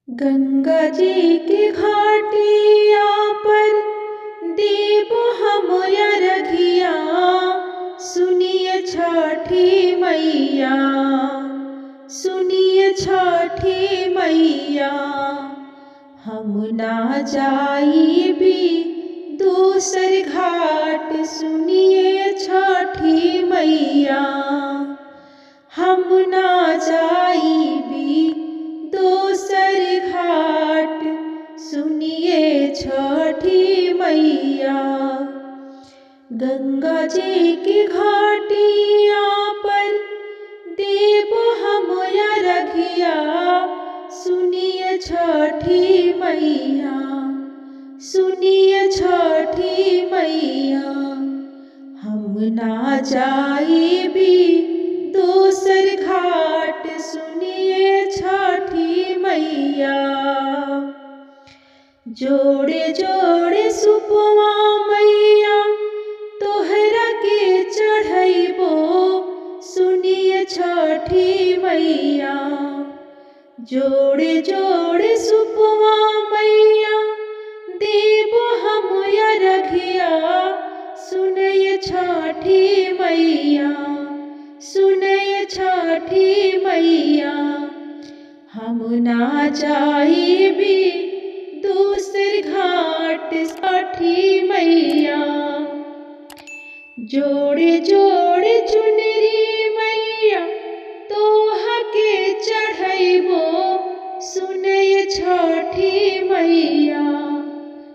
गंगा जी की घाटिया पर देव हम अरघिया। सुनिए छठी मैया, सुनिए छठी मैया। हम ना जाइबी दूसर घाट, सुनिए छठी मैया। हम ना जाइबी दोसर घाट, सुनिए छठी मैया। गंगा जी की घाटिया पर देव हम अरघिया। सुनिए छठी मैया, सुनिए छठी मैया। हम ना जाइबी दोसर घाट, सुनिए छठी मैया। जोड़े जोड़े सुपवा मैया तोहरा के चढ़ैबो, सुनिए छठी मैया। जोड़े जोड़े सुपवा मैया देव हम अरघिया। सुनिए छठी मैया, सुनिए छठी मैया। हम ना जाइबी दूसर घाट, छठी मैया। जोड़े जोड़े चुनरी मैया तोहा के चढ़ैबो, सुनिए छठी मैया,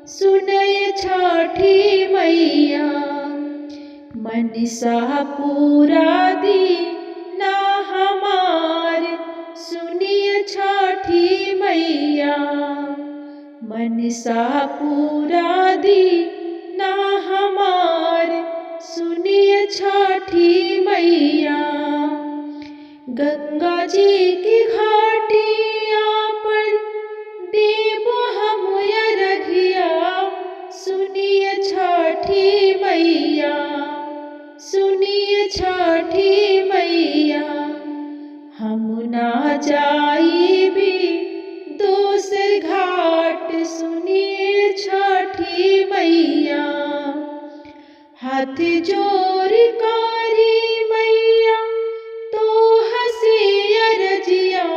सुनिए छठी मैया। मनसा पूरा दी ना हमार, सुनिए छठी मैया। मनसा पूरा दी ना हमार, सुनिए छठी मैया। गंगा जी की घाटिया पर देव हम अरघिया। सुनिए छठी मैया, सुनिए छठी मैया। हम ना जाइबी दोसर घाट, सुनिए छठी मैया। हाथ जोड़ कारी मैया तोहा से अरजिया।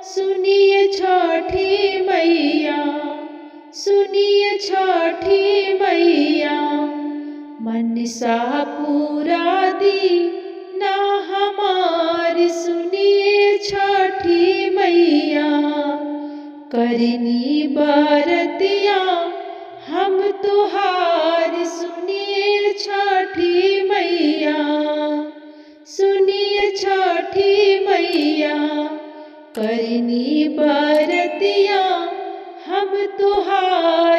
सुनिए छठी मैया, सुनिए छठी मैया। मनसा पूरा दी ना हमार, सुनिए छठी मैया। करनी बरतिया हम तुहार, सुनिए छठी मैया, सुनिए छठी मैया। करनी बरतिया हम तुहार।